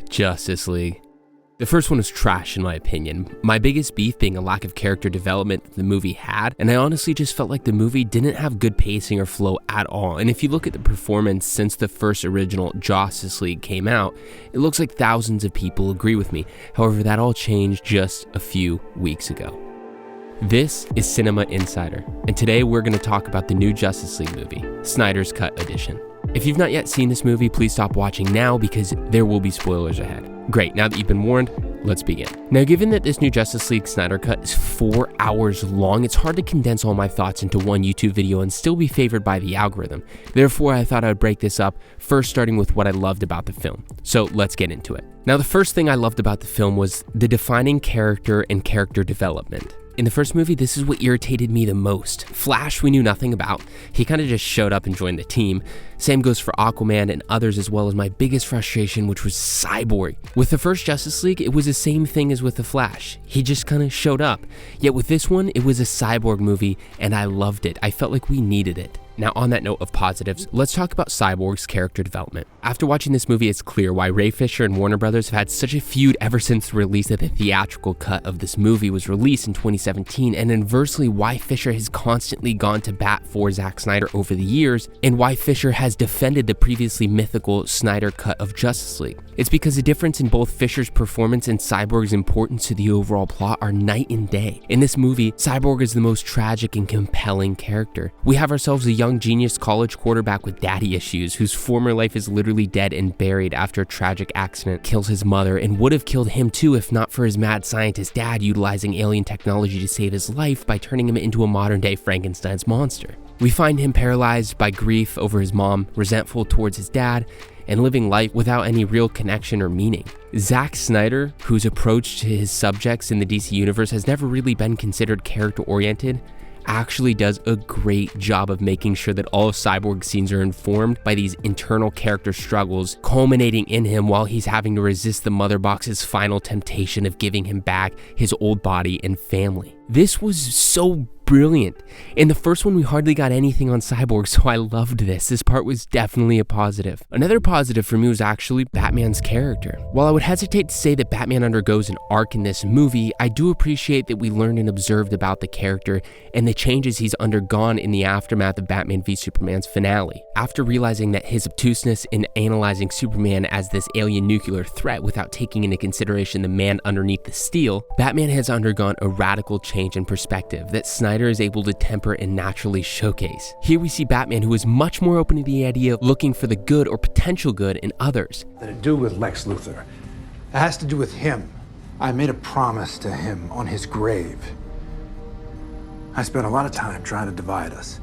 Justice League. The first one was trash in my opinion, my biggest beef being a lack of character development that the movie had, and I honestly just felt like the movie didn't have good pacing or flow at all, and if you look at the performance since the first original Justice League came out, it looks like thousands of people agree with me. However, that all changed just a few weeks ago. This is Cinema Insider, and today we're going to talk about the new Justice League movie, Snyder's Cut Edition. If you've not yet seen this movie, please stop watching now because there will be spoilers ahead. Great, now that you've been warned, let's begin. Now, given that this new Justice League Snyder Cut is 4 hours long, it's hard to condense all my thoughts into one YouTube video and still be favored by the algorithm. Therefore, I thought I'd break this up, first starting with what I loved about the film. So let's get into it. Now, the first thing I loved about the film was the defining character and character development. In the first movie, this is what irritated me the most. Flash, we knew nothing about. He kind of just showed up and joined the team. Same goes for Aquaman and others, as well as my biggest frustration, which was Cyborg. With the first Justice League, it was the same thing as with the Flash. He just kind of showed up. Yet with this one, it was a Cyborg movie, and I loved it. I felt like we needed it. Now, on that note of positives, let's talk about Cyborg's character development. After watching this movie, it's clear why Ray Fisher and Warner Brothers have had such a feud ever since the release of the theatrical cut of this movie was released in 2017, and inversely why Fisher has constantly gone to bat for Zack Snyder over the years, and why Fisher has defended the previously mythical Snyder cut of Justice League. It's because the difference in both Fisher's performance and Cyborg's importance to the overall plot are night and day. In this movie, Cyborg is the most tragic and compelling character. We have ourselves a young genius college quarterback with daddy issues whose former life is literally dead and buried after a tragic accident kills his mother and would have killed him too if not for his mad scientist dad utilizing alien technology to save his life by turning him into a modern day Frankenstein's monster. We find him paralyzed by grief over his mom, resentful towards his dad, and living life without any real connection or meaning. Zack Snyder, whose approach to his subjects in the DC universe has never really been considered character-oriented, actually does a great job of making sure that all of Cyborg's scenes are informed by these internal character struggles culminating in him while he's having to resist the Mother Box's final temptation of giving him back his old body and family. This was so brilliant. In the first one, we hardly got anything on Cyborg, so I loved this. This part was definitely a positive. Another positive for me was actually Batman's character. While I would hesitate to say that Batman undergoes an arc in this movie, I do appreciate that we learned and observed about the character and the changes he's undergone in the aftermath of Batman v Superman's finale. After realizing that his obtuseness in analyzing Superman as this alien nuclear threat without taking into consideration the man underneath the steel, Batman has undergone a radical change in perspective that Snyder is able to temper and naturally showcase. Here we see Batman who is much more open to the idea of looking for the good or potential good in others. To do with Lex Luthor. It has to do with him. I made a promise to him on his grave. I spent a lot of time trying to divide us.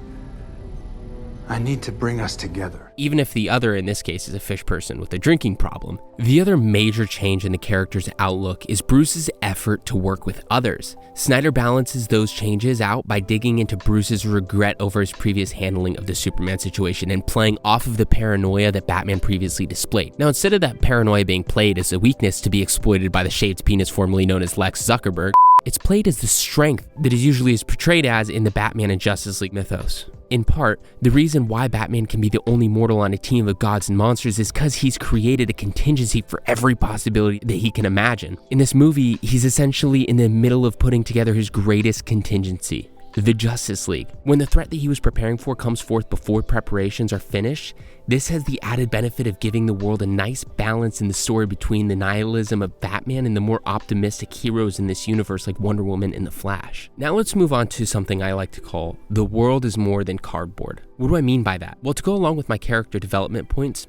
I need to bring us together. Even if the other in this case is a fish person with a drinking problem, the other major change in the character's outlook is Bruce's effort to work with others. Snyder balances those changes out by digging into Bruce's regret over his previous handling of the Superman situation and playing off of the paranoia that Batman previously displayed. Now, instead of that paranoia being played as a weakness to be exploited by the shaved penis formerly known as Lex Zuckerberg, it's played as the strength that is usually portrayed as in the Batman and Justice League mythos. In part, the reason why Batman can be the only mortal on a team of gods and monsters is because he's created a contingency for every possibility that he can imagine. In this movie, he's essentially in the middle of putting together his greatest contingency, the Justice League. When the threat that he was preparing for comes forth before preparations are finished, this has the added benefit of giving the world a nice balance in the story between the nihilism of Batman and the more optimistic heroes in this universe like Wonder Woman and the Flash. Now let's move on to something I like to call the world is more than cardboard. What do I mean by that? Well, to go along with my character development points,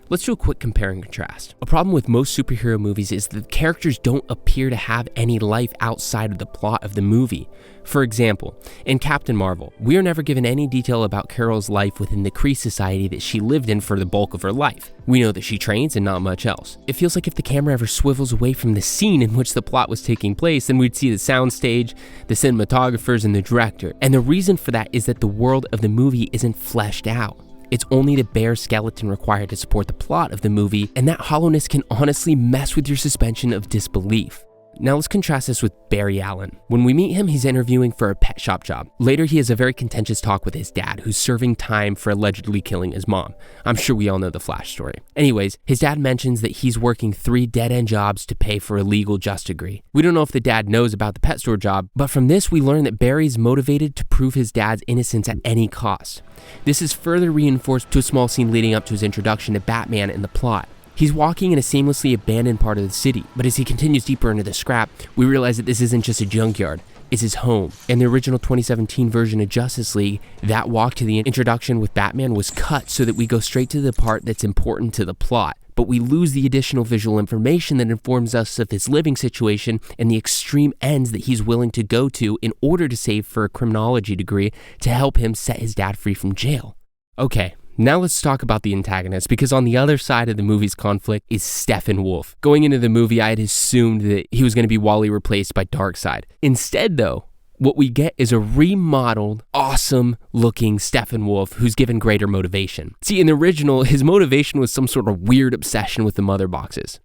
let's do a quick compare and contrast. A problem with most superhero movies is that the characters don't appear to have any life outside of the plot of the movie. For example, in Captain Marvel, we are never given any detail about Carol's life within the Kree society that she lived in for the bulk of her life. We know that she trains and not much else. It feels like if the camera ever swivels away from the scene in which the plot was taking place, then we'd see the soundstage, the cinematographers, and the director. And the reason for that is that the world of the movie isn't fleshed out. It's only the bare skeleton required to support the plot of the movie, and that hollowness can honestly mess with your suspension of disbelief. Now let's contrast this with Barry Allen. When we meet him, he's interviewing for a pet shop job. Later, he has a very contentious talk with his dad, who's serving time for allegedly killing his mom. I'm sure we all know the Flash story. Anyways, his dad mentions that he's working 3 dead-end jobs to pay for a legal just degree. We don't know if the dad knows about the pet store job, but from this we learn that Barry's motivated to prove his dad's innocence at any cost. This is further reinforced to a small scene leading up to his introduction to Batman in the plot. He's walking in a seamlessly abandoned part of the city, but as he continues deeper into the scrap, we realize that this isn't just a junkyard, it's his home. In the original 2017 version of Justice League, that walk to the introduction with Batman was cut so that we go straight to the part that's important to the plot, but we lose the additional visual information that informs us of his living situation and the extreme ends that he's willing to go to in order to save for a criminology degree to help him set his dad free from jail. Okay. Now let's talk about the antagonist, because on the other side of the movie's conflict is Steppenwolf. Going into the movie, I had assumed that he was going to be Wally replaced by Darkseid. Instead, though, what we get is a remodeled, awesome-looking Steppenwolf who's given greater motivation. See, in the original, his motivation was some sort of weird obsession with the mother boxes.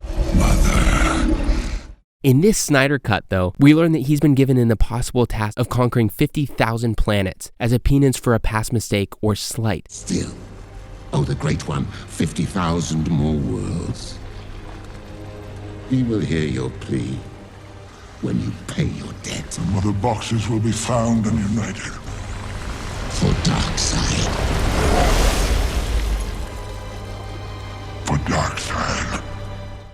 In this Snyder cut, though, we learn that he's been given an impossible task of conquering 50,000 planets as a penance for a past mistake or slight. Still, oh, the Great One, 50,000 more worlds. He will hear your plea when you pay your debt. The mother boxes will be found and united. For Darkseid. For Darkseid.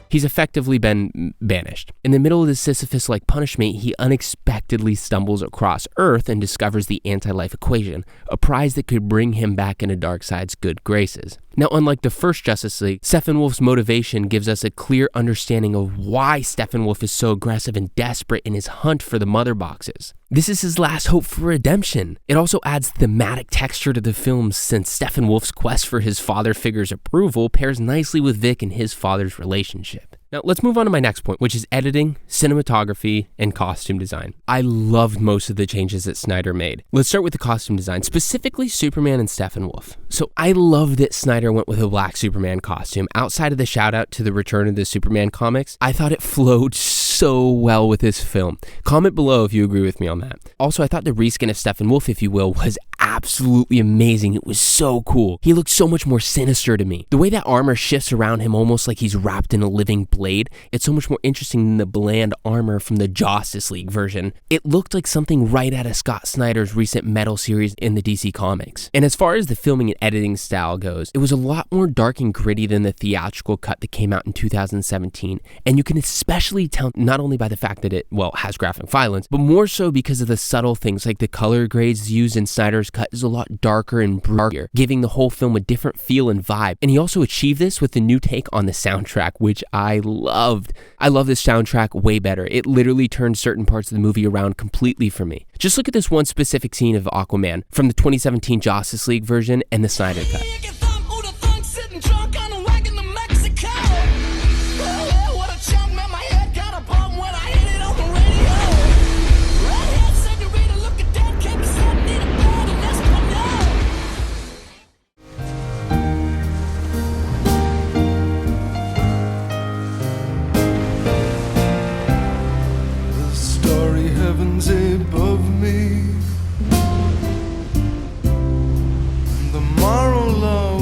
He's effectively been banished. In the middle of the Sisyphus-like punishment, he unexpectedly stumbles across Earth and discovers the anti-life equation, a prize that could bring him back into Darkseid's good graces. Now, unlike the first Justice League, Steppenwolf's motivation gives us a clear understanding of why Steppenwolf is so aggressive and desperate in his hunt for the mother boxes. This is his last hope for redemption. It also adds thematic texture to the film, since Steppenwolf's quest for his father figure's approval pairs nicely with Vic and his father's relationship. Now, let's move on to my next point, which is editing, cinematography, and costume design. I loved most of the changes that Snyder made. Let's start with the costume design, specifically Superman and Steppenwolf. So I love that Snyder went with a black Superman costume. Outside of the shout out to the Return of the Superman comics, I thought it flowed so well with this film. Comment below if you agree with me on that. Also, I thought the reskin of Steppenwolf, if you will, was absolutely amazing. It was so cool. He looked so much more sinister to me. The way that armor shifts around him almost like he's wrapped in a living blade, it's so much more interesting than the bland armor from the Justice League version. It looked like something right out of Scott Snyder's recent Metal series in the DC Comics. And as far as the filming and editing style goes, it was a lot more dark and gritty than the theatrical cut that came out in 2017. And you can especially tell not only by the fact that it, well, has graphic violence, but more so because of the subtle things like the color grades used in Snyder's cut is a lot darker and brutier, giving the whole film a different feel and vibe. And he also achieved this with the new take on the soundtrack, which I loved. I love this soundtrack way better. It literally turned certain parts of the movie around completely for me. Just look at this one specific scene of Aquaman from the 2017 Justice League version and the Snyder cut. Heavens above me, the moral law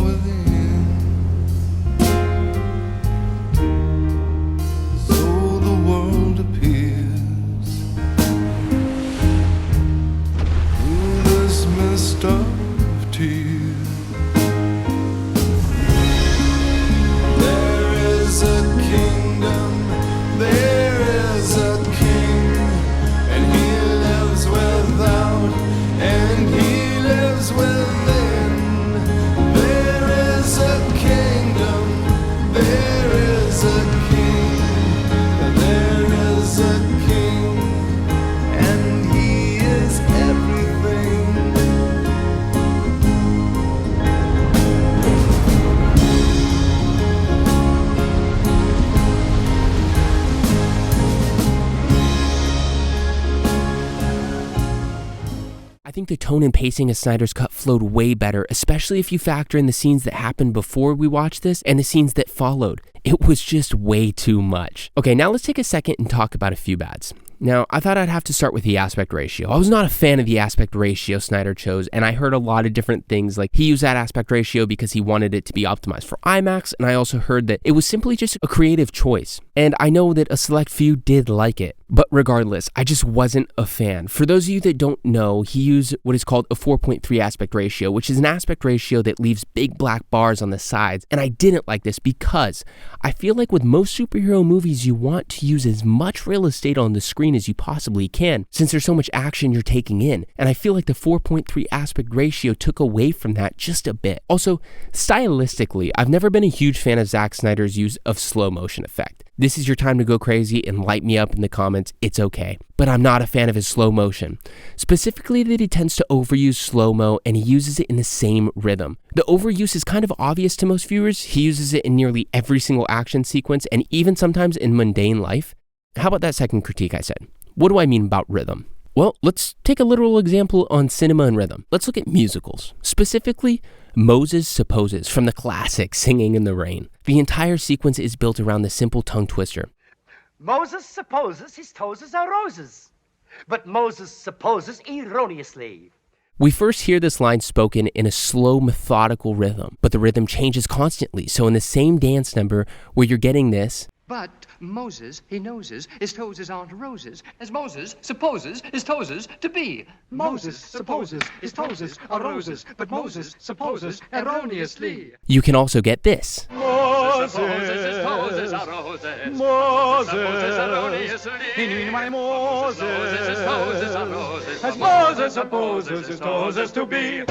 think the tone and pacing of Snyder's cut flowed way better, especially if you factor in the scenes that happened before we watched this and the scenes that followed. It was just way too much. Okay, now let's take a second and talk about a few bads. Now, I thought I'd have to start with the aspect ratio. I was not a fan of the aspect ratio Snyder chose, and I heard a lot of different things, like he used that aspect ratio because he wanted it to be optimized for IMAX, and I also heard that it was simply just a creative choice. And I know that a select few did like it. But regardless, I just wasn't a fan. For those of you that don't know, he used what is called a 4.3 aspect ratio, which is an aspect ratio that leaves big black bars on the sides. And I didn't like this because I feel like with most superhero movies, you want to use as much real estate on the screen as you possibly can, since there's so much action you're taking in. And I feel like the 4.3 aspect ratio took away from that just a bit. Also, stylistically, I've never been a huge fan of Zack Snyder's use of slow motion effect. This is your time to go crazy and light me up in the comments, it's okay. But I'm not a fan of his slow motion. Specifically that he tends to overuse slow-mo and he uses it in the same rhythm. The overuse is kind of obvious to most viewers. He uses it in nearly every single action sequence and even sometimes in mundane life. How about that second critique I said? What do I mean about rhythm? Well, let's take a literal example on cinema and rhythm. Let's look at musicals. Specifically, Moses Supposes from the classic Singing in the Rain. The entire sequence is built around the simple tongue twister. Moses supposes his toes are roses, but Moses supposes erroneously. We first hear this line spoken in a slow, methodical rhythm, but the rhythm changes constantly. So in the same dance number where you're getting this, but Moses, he noses, his toes aren't roses, as Moses supposes his toes to be. Moses supposes his toes are roses, but Moses supposes erroneously. you can also get this. Moses supposes his toes are roses. Moses supposes erroneously. Moses his toes are roses, as Moses supposes his toes to be.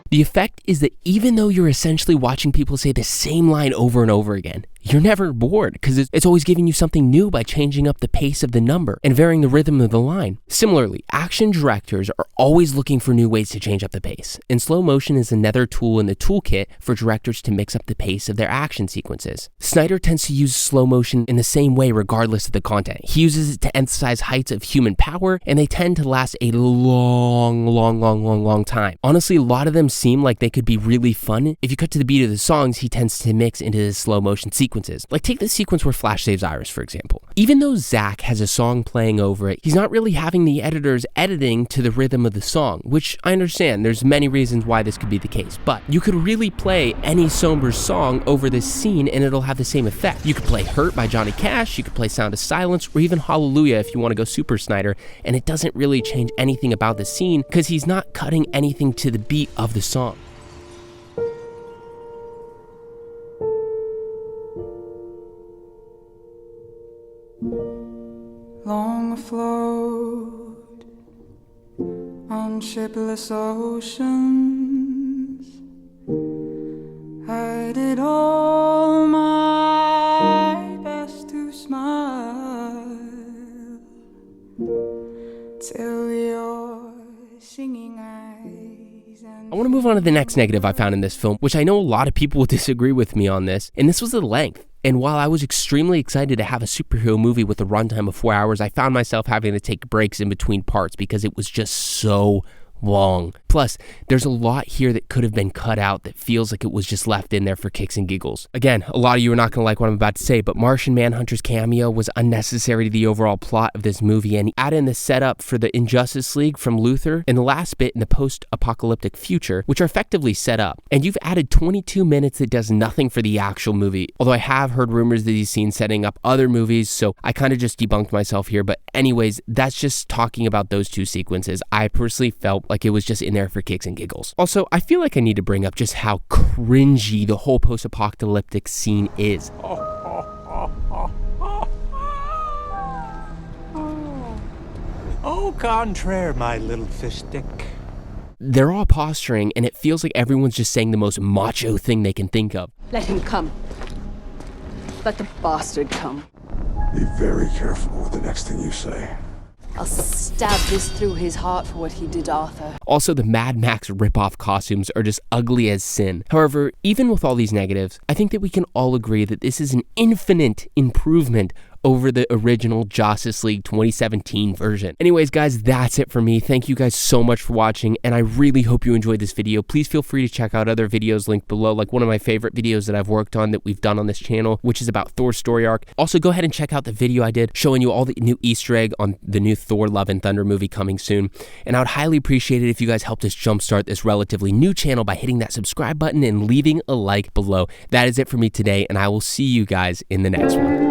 The effect is that even though you're essentially watching people say the same line over and over again, you're never bored because it's always giving you something new by changing up the pace of the number and varying the rhythm of the line. Similarly, action directors are always looking for new ways to change up the pace, and slow motion is another tool in the toolkit for directors to mix up the pace of their action sequences. Snyder tends to use slow motion in the same way regardless of the content. He uses it to emphasize heights of human power, and they tend to last a long time. Honestly, a lot of them seem like they could be really fun. If you cut to the beat of the songs, he tends to mix into the slow motion sequences. Like take the sequence where Flash saves Iris, for example. Even though Zack has a song playing over it, he's not really having the editors editing to the rhythm of the song, which I understand. There's many reasons why this could be the case, but you could really play any somber song over this scene and it'll have the same effect. You could play Hurt by Johnny Cash, you could play Sound of Silence, or even Hallelujah if you want to go super Snyder, and it doesn't really change anything about the scene because he's not cutting anything to the beat of the song. Long afloat on shipless oceans, I did all my best to smile till your singing eyes. I want to move on to the next negative I found in this film, which I know a lot of people will disagree with me on this, and this was the length. And while I was extremely excited to have a superhero movie with a runtime of 4 hours, I found myself having to take breaks in between parts because it was just so long. Plus, there's a lot here that could have been cut out that feels like it was just left in there for kicks and giggles. Again, a lot of you are not going to like what I'm about to say, but Martian Manhunter's cameo was unnecessary to the overall plot of this movie, and add in the setup for the Injustice League from Luthor and the last bit in the post-apocalyptic future, which are effectively set up. And you've added 22 minutes that does nothing for the actual movie, although I have heard rumors that he's seen setting up other movies, so I kind of just debunked myself here. But anyways, that's just talking about those two sequences. I personally felt like it was just in there for kicks and giggles. Also, I feel like I need to bring up just how cringy the whole post-apocalyptic scene is. Au contraire, my little fish stick. They're all posturing, and it feels like everyone's just saying the most macho thing they can think of. Let him come. Let the bastard come. Be very careful with the next thing you say. I'll stab this through his heart for what he did Arthur. Also, the Mad Max ripoff costumes are just ugly as sin. However, even with all these negatives, I think that we can all agree that this is an infinite improvement over the original Justice League 2017 version. Anyways, guys, that's it for me. Thank you guys so much for watching, and I really hope you enjoyed this video. Please feel free to check out other videos linked below, like one of my favorite videos that I've worked on that we've done on this channel, which is about Thor's story arc. Also, go ahead and check out the video I did showing you all the new Easter egg on the new Thor Love and Thunder movie coming soon. And I would highly appreciate it if you guys helped us jumpstart this relatively new channel by hitting that subscribe button and leaving a like below. That is it for me today, and I will see you guys in the next one.